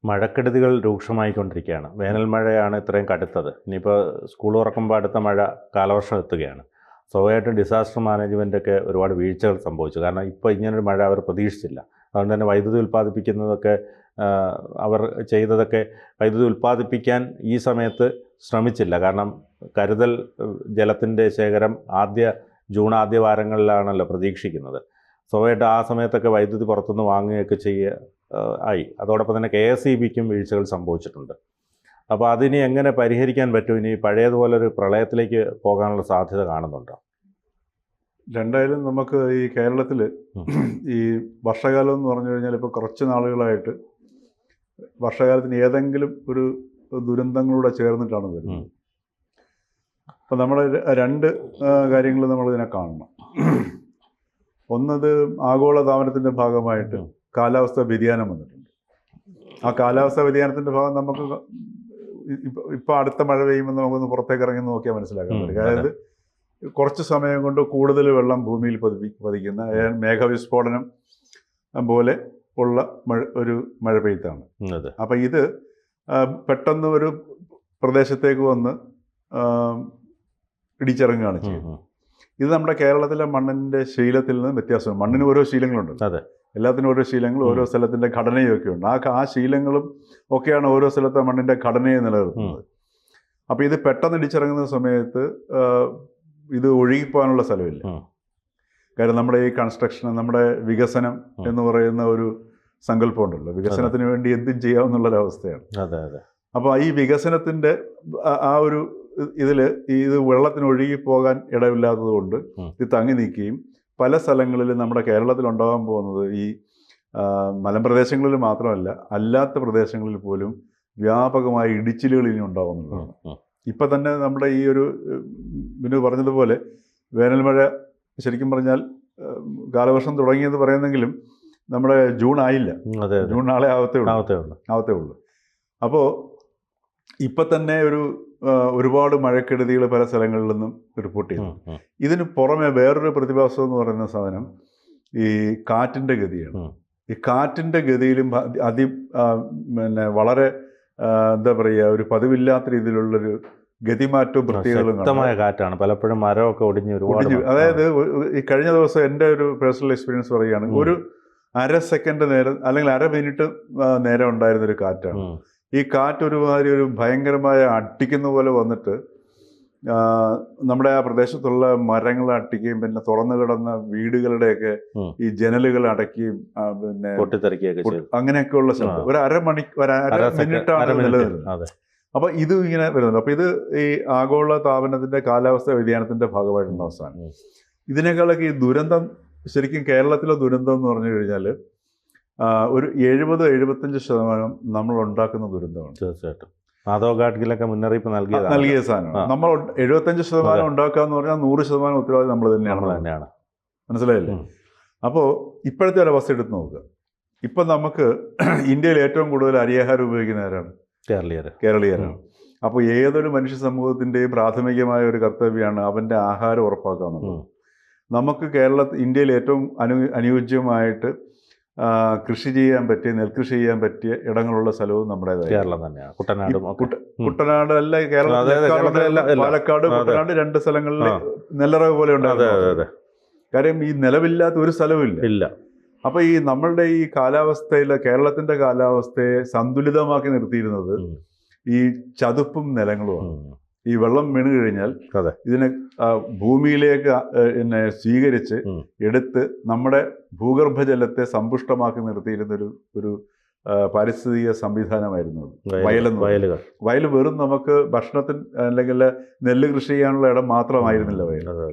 മഴക്കെടുതികൾ രൂക്ഷമായിക്കൊണ്ടിരിക്കുകയാണ്. വേനൽ മഴയാണ് ഇത്രയും കടുത്തത്. ഇനിയിപ്പോൾ സ്കൂൾ തുറക്കുമ്പോൾ അടുത്ത മഴ കാലവർഷം എത്തുകയാണ്. സ്വാഭാവികമായിട്ടും ഡിസാസ്റ്റർ മാനേജ്മെൻറ്റൊക്കെ ഒരുപാട് വീഴ്ചകൾ സംഭവിച്ചു. കാരണം ഇപ്പോൾ ഇങ്ങനൊരു മഴ അവർ പ്രതീക്ഷിച്ചില്ല. അതുകൊണ്ട് തന്നെ വൈദ്യുതി ഉൽപ്പാദിപ്പിക്കുന്നതൊക്കെ അവർ ചെയ്തതൊക്കെ വൈദ്യുതി ഉൽപ്പാദിപ്പിക്കാൻ ഈ സമയത്ത് ശ്രമിച്ചില്ല. കാരണം കരുതൽ ജലത്തിൻ്റെ ശേഖരം ജൂൺ ആദ്യ വാരങ്ങളിലാണല്ലോ പ്രതീക്ഷിക്കുന്നത്. സ്വാഭാവികമായിട്ട് ആ സമയത്തൊക്കെ വൈദ്യുതി പുറത്തുനിന്ന് വാങ്ങുകയൊക്കെ ആയി. അതോടൊപ്പം തന്നെ KSEBിക്കും വീഴ്ചകൾ സംഭവിച്ചിട്ടുണ്ട്. അപ്പോൾ അതിനി എങ്ങനെ പരിഹരിക്കാൻ പറ്റും? ഇനി പഴയതുപോലൊരു പ്രളയത്തിലേക്ക് പോകാനുള്ള സാധ്യത കാണുന്നുണ്ടോ? രണ്ടായാലും നമുക്ക് ഈ കേരളത്തിൽ ഈ വർഷകാലം എന്ന് പറഞ്ഞു കഴിഞ്ഞാൽ ഇപ്പോൾ കുറച്ച് നാളുകളായിട്ട് വർഷകാലത്തിന് ഏതെങ്കിലും ഒരു ദുരന്തങ്ങളൂടെ ചേർന്നിട്ടാണ് വരുന്നത്. അപ്പോൾ നമ്മൾ രണ്ട് കാര്യങ്ങൾ നമ്മളിതിനെ കാണണം. ഒന്നത് ആഗോളതാപനത്തിൻ്റെ ഭാഗമായിട്ട് കാലാവസ്ഥാ വ്യതിയാനം വന്നിട്ടുണ്ട്. ആ കാലാവസ്ഥാ വ്യതിയാനത്തിൻ്റെ ഭാഗം നമുക്ക് ഇപ്പോൾ അടുത്ത മഴ പെയ്യുമ്പോൾ നമുക്കൊന്ന് പുറത്തേക്ക് ഇറങ്ങി നോക്കിയാൽ മനസ്സിലാക്കാൻ പറ്റും. അതായത് കുറച്ച് സമയം കൊണ്ട് കൂടുതൽ വെള്ളം ഭൂമിയിൽ പതിക്കുന്ന മേഘവിസ്ഫോടനം പോലെ ഉള്ള ഒരു മഴ പെയ്ത്താണ്. അപ്പം ഇത് പെട്ടെന്ന് ഒരു പ്രദേശത്തേക്ക് വന്ന് ഇടിച്ചിറങ്ങുകയാണ് ചെയ്യുന്നത്. ഇത് നമ്മുടെ കേരളത്തിലെ മണ്ണിൻ്റെ ശീലത്തിൽ നിന്ന് വ്യത്യാസമാണ്. മണ്ണിന് ഓരോ ശീലങ്ങളുണ്ട്. എല്ലാത്തിനും ഓരോ ശീലങ്ങളും ഓരോ സ്ഥലത്തിൻ്റെ ഘടനയും ഒക്കെ ഉണ്ട്. ആ ശീലങ്ങളും ഒക്കെയാണ് ഓരോ സ്ഥലത്തെ മണ്ണിൻ്റെ ഘടനയെ നിലനിർത്തുന്നത്. അപ്പോൾ ഇത് പെട്ടെന്ന് ഇടിച്ചിറങ്ങുന്ന സമയത്ത് ഇത് ഒഴുകിപ്പോകാനുള്ള സ്ഥലമില്ല. കാര്യം നമ്മുടെ ഈ കൺസ്ട്രക്ഷൻ, നമ്മുടെ വികസനം എന്ന് പറയുന്ന ഒരു സങ്കല്പം ഉണ്ടല്ലോ, വികസനത്തിന് വേണ്ടി എന്തും ചെയ്യാവുന്നുള്ളൊരവസ്ഥയാണ്. അപ്പോൾ ഈ വികസനത്തിൻ്റെ ആ ഒരു ഇത് വെള്ളത്തിന് ഒഴുകിപ്പോകാൻ ഇടമില്ലാത്തത് കൊണ്ട് ഇത് തങ്ങി നിൽക്കുകയും പല സ്ഥലങ്ങളിലും നമ്മുടെ കേരളത്തിൽ ഉണ്ടാകാൻ പോകുന്നത് ഈ മലമ്പ്രദേശങ്ങളിൽ മാത്രമല്ല അല്ലാത്ത പ്രദേശങ്ങളിൽ പോലും വ്യാപകമായ ഇടിച്ചിലുകൾ ഇനി ഉണ്ടാകുന്നുള്ളതാണ്. ഇപ്പം തന്നെ നമ്മുടെ ഈ ഒരു ബിനു പറഞ്ഞതുപോലെ വേനൽമഴ ശരിക്കും പറഞ്ഞാൽ കാലവർഷം തുടങ്ങിയെന്ന് പറയുന്നെങ്കിലും നമ്മുടെ ജൂൺ ആയില്ല. ജൂൺ നാളെ ആവത്തേ ഉള്ളൂ. അപ്പോൾ ഇപ്പം തന്നെ ഒരുപാട് മഴക്കെടുതികൾ പല സ്ഥലങ്ങളിൽ നിന്നും റിപ്പോർട്ട് ചെയ്തു. ഇതിന് പുറമെ വേറൊരു പ്രതിഭാസം എന്ന് പറയുന്ന സാധനം ഈ കാറ്റിൻ്റെ ഗതിയാണ്. ഈ കാറ്റിൻ്റെ ഗതിയിലും വളരെ എന്താ പറയുക, ഒരു പതിവില്ലാത്ത രീതിയിലുള്ളൊരു ഗതിമാറ്റവും പ്രത്യേകതകളും കാറ്റാണ്. പലപ്പോഴും മരമൊക്കെ ഒടിഞ്ഞ് അതായത് ഈ കഴിഞ്ഞ ദിവസം എൻ്റെ ഒരു പേഴ്സണൽ എക്സ്പീരിയൻസ് പറയുകയാണ്. ഒരു അര സെക്കൻഡ് നേരം അല്ലെങ്കിൽ അര മിനിറ്റ് നേരം ഉണ്ടായിരുന്നൊരു കാറ്റാണ്. ഈ കാറ്റ് ഒരു ഭയങ്കരമായ അട്ടിക്കുന്ന പോലെ വന്നിട്ട് നമ്മുടെ ആ പ്രദേശത്തുള്ള മരങ്ങൾ അട്ടിക്കുകയും പിന്നെ തുറന്നു കിടന്ന വീടുകളുടെയൊക്കെ ഈ ജനലുകൾ അടയ്ക്കുകയും പിന്നെ അങ്ങനെയൊക്കെയുള്ള സ്ഥലം ഒരു മിനിറ്റാണ് നിലനിൽക്കുന്നത്. അപ്പോൾ ഇത് ഇങ്ങനെ വരുന്നുണ്ട്. അപ്പോൾ ഇത് ഈ ആഗോള താപനത്തിൻ്റെ കാലാവസ്ഥാ വ്യതിയാനത്തിൻ്റെ ഭാഗമായിട്ടുള്ള അവസാനം. ഇതിനേക്കാളൊക്കെ ഈ ദുരന്തം ശരിക്കും കേരളത്തിലെ ദുരന്തം എന്ന് പറഞ്ഞു കഴിഞ്ഞാൽ ഒരു 70-75% നമ്മൾ ഉണ്ടാക്കുന്ന ദുരന്തമാണ്. തീർച്ചയായിട്ടും മാധവഘാട്ടിലൊക്കെ മുന്നറിയിപ്പ് നൽകിയ സാധനമാണ്. നമ്മൾ 75% ഉണ്ടാക്കുക എന്ന് പറഞ്ഞാൽ 100% ഉത്തരവാദി നമ്മൾ തന്നെയാണ്. മനസ്സിലായില്ലേ? അപ്പോൾ ഇപ്പോഴത്തെ ഒരു അവസ്ഥ എടുത്ത് നോക്കുക. ഇപ്പം നമുക്ക് ഇന്ത്യയിൽ ഏറ്റവും കൂടുതൽ അരിയാഹാരം ഉപയോഗിക്കുന്ന ആരാണ്? കേരളീയരാണ്. അപ്പോൾ ഏതൊരു മനുഷ്യ സമൂഹത്തിൻ്റെയും പ്രാഥമികമായ ഒരു കർത്തവ്യമാണ് അവൻ്റെ ആഹാരം ഉറപ്പാക്കുക എന്നുള്ളത്. നമുക്ക് ഇന്ത്യയിൽ ഏറ്റവും അനുയോജ്യമായിട്ട് കൃഷി ചെയ്യാൻ പറ്റിയ, നെൽകൃഷി ചെയ്യാൻ പറ്റിയ ഇടങ്ങളുള്ള സ്ഥലവും നമ്മുടേതായി കേരളം തന്നെയാണ്. കുട്ടനാട് അല്ല, പാലക്കാട്, കുട്ടനാട് രണ്ട് സ്ഥലങ്ങളിൽ നെല്ലറവ് പോലെ ഉണ്ടാകും. കാര്യം ഈ നിലവില്ലാത്ത ഒരു സ്ഥലവും ഇല്ല. അപ്പോൾ ഈ നമ്മളുടെ ഈ കാലാവസ്ഥയിലെ കേരളത്തിൻ്റെ കാലാവസ്ഥയെ സന്തുലിതമാക്കി നിർത്തിയിരുന്നത് ഈ ചതുപ്പും നിലങ്ങളുമാണ്. ഈ വെള്ളം വീണ് കഴിഞ്ഞാൽ ഇതിനെ ഭൂമിയിലേക്ക് സ്വീകരിച്ച് എടുത്ത് നമ്മുടെ ഭൂഗർഭജലത്തെ സമ്പുഷ്ടമാക്കി നിർത്തിയിരുന്ന ഒരു പാരിസ്ഥിതിക സംവിധാനമായിരുന്നു വയൽ. വെറും നമുക്ക് ഭക്ഷണത്തിന് അല്ലെങ്കിൽ നെല്ല് കൃഷി ചെയ്യാനുള്ള ഇടം മാത്രമായിരുന്നില്ല വയൽ.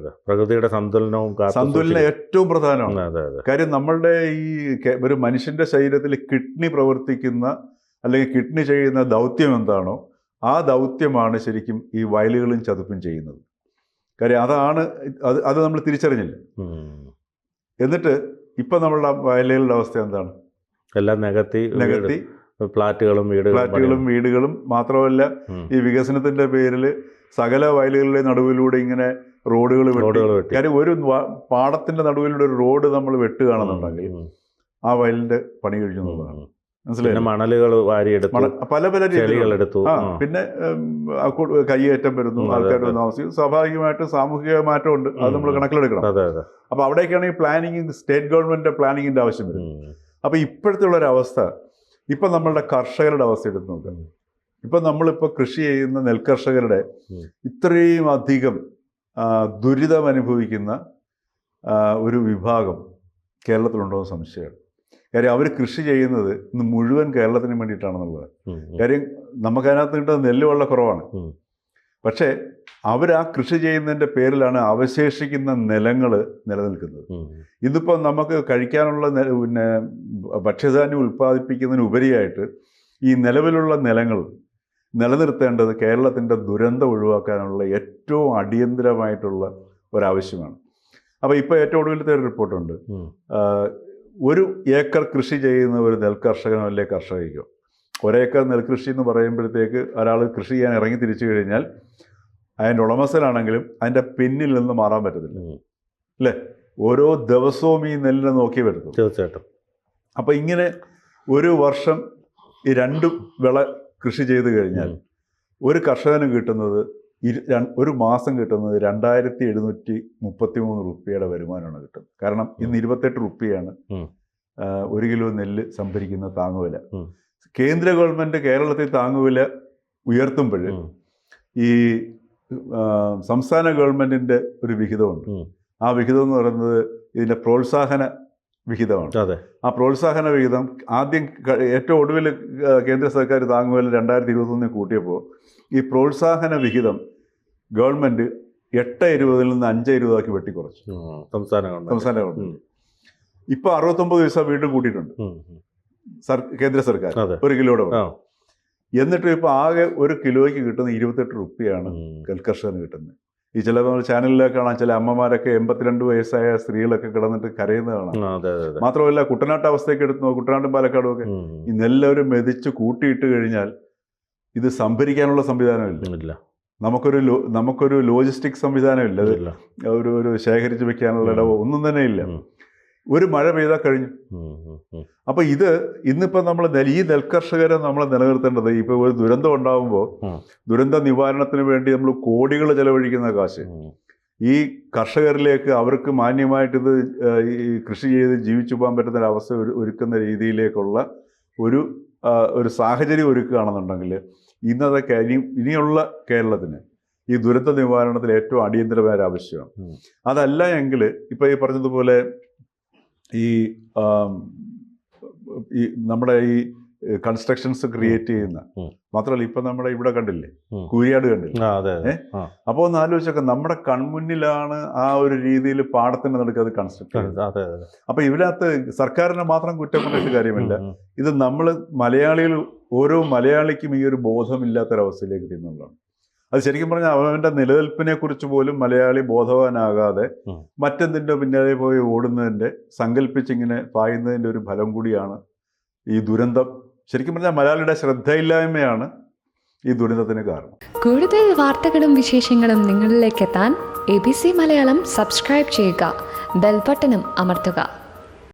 പ്രകൃതിയുടെ സന്തുലനം ഏറ്റവും പ്രധാനമാണ്. കാര്യം നമ്മളുടെ ഈ ഒരു മനുഷ്യന്റെ ശരീരത്തിൽ കിഡ്നി പ്രവർത്തിക്കുന്ന അല്ലെങ്കിൽ കിഡ്നി ചെയ്യുന്ന ദൗത്യം എന്താണോ ആ ദൗത്യമാണ് ശരിക്കും ഈ വയലുകളും ചതുപ്പും ചെയ്യുന്നത്. കാര്യം അത് നമ്മൾ തിരിച്ചറിഞ്ഞില്ല. എന്നിട്ട് ഇപ്പം നമ്മളുടെ വയലുകളുടെ അവസ്ഥ എന്താണ്? എല്ലാം നികത്തി ഫ്ലാറ്റുകളും വീടുകളും മാത്രമല്ല ഈ വികസനത്തിന്റെ പേരിൽ സകല വയലുകളുടെ നടുവിലൂടെ ഇങ്ങനെ റോഡുകൾ വെട്ടി. കാര്യം ഒരു പാടത്തിന്റെ നടുവിലൂടെ ഒരു റോഡ് നമ്മൾ വെട്ടുകയാണെന്നുണ്ടെങ്കിൽ ആ വയലിന്റെ പണി കഴിഞ്ഞു എന്നുള്ളതാണ്. മനസ്സിലായി? പിന്നെ മണലുകൾ വാരിയെടുത്തു, പല പല രീതികൾ ചെടികളെടുത്തു. പിന്നെ കയ്യേറ്റം വരുന്നു, ആൾക്കാർ താമസിക്കും. സ്വാഭാവികമായിട്ട് സാമൂഹിക മാറ്റമുണ്ട്, അത് നമ്മൾ കണക്കിലെടുക്കണം. അതെ അതെ. അപ്പോൾ അവിടേക്കാണ് ഈ പ്ലാനിങ്, സ്റ്റേറ്റ് ഗവൺമെൻറ് പ്ലാനിങ്ങിൻ്റെ ആവശ്യം വരുന്നത്. അപ്പോൾ ഇപ്പോഴത്തെ ഉള്ളൊരവസ്ഥ, ഇപ്പം നമ്മളുടെ കർഷകരുടെ അവസ്ഥ എടുത്ത് നോക്കാം. ഇപ്പം നമ്മളിപ്പോൾ കൃഷി ചെയ്യുന്ന നെൽകർഷകരുടെ ഇത്രയും അധികം ദുരിതം അനുഭവിക്കുന്ന ഒരു വിഭാഗം കേരളത്തിലുണ്ടോ എന്ന് സംശയമാണ്. കാര്യം അവർ കൃഷി ചെയ്യുന്നത് ഇന്ന് മുഴുവൻ കേരളത്തിന് വേണ്ടിയിട്ടാണെന്നുള്ളത്. കാര്യം നമുക്കതിനകത്ത് കിട്ടുന്ന നെല്ല് വളരെ കുറവാണ്. പക്ഷേ അവർ ആ കൃഷി ചെയ്യുന്നതിൻ്റെ പേരിലാണ് അവശേഷിക്കുന്ന നിലങ്ങൾ നിലനിൽക്കുന്നത്. ഇതിപ്പോൾ നമുക്ക് കഴിക്കാനുള്ള പിന്നെ ഭക്ഷ്യധാന്യം ഉൽപ്പാദിപ്പിക്കുന്നതിന് ഉപരിയായിട്ട് ഈ നിലവിലുള്ള നിലങ്ങൾ നിലനിർത്തേണ്ടത് കേരളത്തിൻ്റെ ദുരന്തം ഒഴിവാക്കാനുള്ള ഏറ്റവും അടിയന്തരമായിട്ടുള്ള ഒരാവശ്യമാണ്. അപ്പോൾ ഇപ്പോൾ ഏറ്റവും ഒടുവിലത്തെ ഒരു റിപ്പോർട്ടുണ്ട്. 1 ഏക്കർ കൃഷി ചെയ്യുന്ന ഒരു നെൽകർഷകനോ അല്ലെ കർഷകയ്ക്കോ, 1 ഏക്കർ നെൽകൃഷി എന്ന് പറയുമ്പോഴത്തേക്ക് ഒരാൾ കൃഷി ചെയ്യാൻ ഇറങ്ങി തിരിച്ചു കഴിഞ്ഞാൽ അതിൻ്റെ ഉടമസ്ഥനാണെങ്കിലും അതിൻ്റെ പിന്നിൽ നിന്ന് മാറാൻ പറ്റത്തില്ല, അല്ലേ? ഓരോ ദിവസവും ഈ നെല്ലിനെ നോക്കി വരുത്തും. തീർച്ചയായിട്ടും. അപ്പോൾ ഇങ്ങനെ ഒരു വർഷം ഈ 2 വിള കൃഷി ചെയ്ത് കഴിഞ്ഞാൽ ഒരു കർഷകന് കിട്ടുന്നത് ഒരു മാസം കിട്ടുന്നത് 2733 റുപ്യയുടെ വരുമാനമാണ് കിട്ടുന്നത്. കാരണം ഇന്ന് 28 റുപ്യയാണ് 1 കിലോ നെല്ല് സംഭരിക്കുന്ന താങ്ങുവില. കേന്ദ്ര ഗവൺമെൻറ് കേരളത്തിൽ താങ്ങുവില ഉയർത്തുമ്പോൾ ഈ സംസ്ഥാന ഗവൺമെൻറ്റിൻ്റെ ഒരു വിഹിതമുണ്ട്. ആ വിഹിതം എന്ന് പറയുന്നത് ഇതിൻ്റെ പ്രോത്സാഹന വിഹിതമാണ്. ആ പ്രോത്സാഹന വിഹിതം ആദ്യം ഏറ്റവും ഒടുവിൽ കേന്ദ്ര സർക്കാർ താങ്ങുവില 2021 കൂട്ടിയപ്പോൾ ഈ പ്രോത്സാഹന വിഹിതം ഗവൺമെൻറ് 8.20 നിന്ന് 5.20 വെട്ടിക്കുറച്ചു. സംസ്ഥാന ഗവൺമെൻറ് ഇപ്പോൾ 69 പൈസ വീണ്ടും കൂട്ടിയിട്ടുണ്ട് കേന്ദ്ര സർക്കാർ 1 കിലോയുടെ. എന്നിട്ട് ഇപ്പോൾ ആകെ 1 കിലോയ്ക്ക് കിട്ടുന്ന 28 റുപ്യയാണ് നെൽകർഷകന് കിട്ടുന്നത്. ഈ ചില ചാനലിലൊക്കെ കാണാം, ചില അമ്മമാരൊക്കെ 82 വയസ്സായ സ്ത്രീകളൊക്കെ കിടന്നിട്ട് കരയുന്നത് കാണാം. മാത്രമല്ല കുട്ടനാട്ട് അവസ്ഥയൊക്കെ എടുത്തു നോക്കും, കുട്ടനാട്ടും പാലക്കാടും ഒക്കെ ഈ നെല്ലവരും മെതിച്ച് കൂട്ടിയിട്ട് കഴിഞ്ഞാൽ ഇത് സംഭരിക്കാനുള്ള സംവിധാനമില്ല. നമുക്കൊരു ലോജിസ്റ്റിക് സംവിധാനമില്ല, ഒരു ശേഖരിച്ച് വെക്കാനുള്ള ഇടവോ ഒന്നും തന്നെ ഇല്ല. ഒരു മഴ പെയ്താൽ കഴിഞ്ഞു. അപ്പോൾ ഇന്നിപ്പോൾ നമ്മൾ ഈ നെൽകർഷകരെ നമ്മൾ നിലനിർത്തേണ്ടത്, ഇപ്പോൾ ഒരു ദുരന്തം ഉണ്ടാകുമ്പോൾ ദുരന്ത നിവാരണത്തിന് വേണ്ടി നമ്മൾ കോടികൾ ചെലവഴിക്കുന്ന കാശ് ഈ കർഷകരിലേക്ക് അവർക്ക് മാന്യമായിട്ടിത് ഈ കൃഷി ചെയ്ത് ജീവിച്ചു പോകാൻ പറ്റുന്ന ഒരവസ്ഥ ഒരുക്കുന്ന രീതിയിലേക്കുള്ള ഒരു സാഹചര്യം ഒരുക്കുകയാണെന്നുണ്ടെങ്കിൽ ഇന്നത്തെ ഇനിയുള്ള കേരളത്തിന് ഈ ദുരന്ത നിവാരണത്തിൽ ഏറ്റവും അടിയന്തരമായ ഒരു ആവശ്യമാണ്. അതല്ല എങ്കിൽ ഇപ്പോൾ ഈ പറഞ്ഞതുപോലെ ഈ നമ്മുടെ ഈ കൺസ്ട്രക്ഷൻസ് ക്രിയേറ്റ് ചെയ്യുന്ന, മാത്രമല്ല ഇപ്പം നമ്മുടെ ഇവിടെ കണ്ടില്ലേ, കൂരിയാട് കണ്ടില്ലേ? അപ്പോൾ ഒന്ന് ആലോചിച്ചൊക്കെ നമ്മുടെ കൺമുന്നിലാണ് ആ ഒരു രീതിയിൽ പാടത്തിന് നടുക്ക് അത് കൺസ്ട്രക്ട് ചെയ്യുന്നത്. അപ്പോൾ ഇതിനകത്ത് സർക്കാരിനെ മാത്രം കുറ്റം പറഞ്ഞിട്ട് കാര്യമില്ല. ഇത് നമ്മൾ മലയാളികൾ, ഓരോ മലയാളിക്കും ഈ ഒരു ബോധമില്ലാത്തൊരവസ്ഥയിലേക്ക് എത്തുന്നതാണ്. അത് ശരിക്കും പറഞ്ഞാൽ അവൻ്റെ നിലനിൽപ്പിനെ കുറിച്ച് പോലും മലയാളി ബോധവാനാകാതെ മറ്റെന്തിൻ്റെ പിന്നാലെ പോയി ഓടുന്നതിൻ്റെ, സങ്കല്പിച്ചിങ്ങനെ പായുന്നതിൻ്റെ ഒരു ഫലം കൂടിയാണ് ഈ ദുരന്തം. ശരിക്കും പറഞ്ഞാൽ മലയാളിയുടെ ശ്രദ്ധയില്ലായ്മയാണ് ഈ ദുരന്തത്തിന് കാരണം. കൂടുതൽ വാർത്തകളും വിശേഷങ്ങളും നിങ്ങളിലേക്ക് എത്താൻ ABC മലയാളം സബ്സ്ക്രൈബ് ചെയ്യുക, ബെൽ ബട്ടണും അമർത്തുക.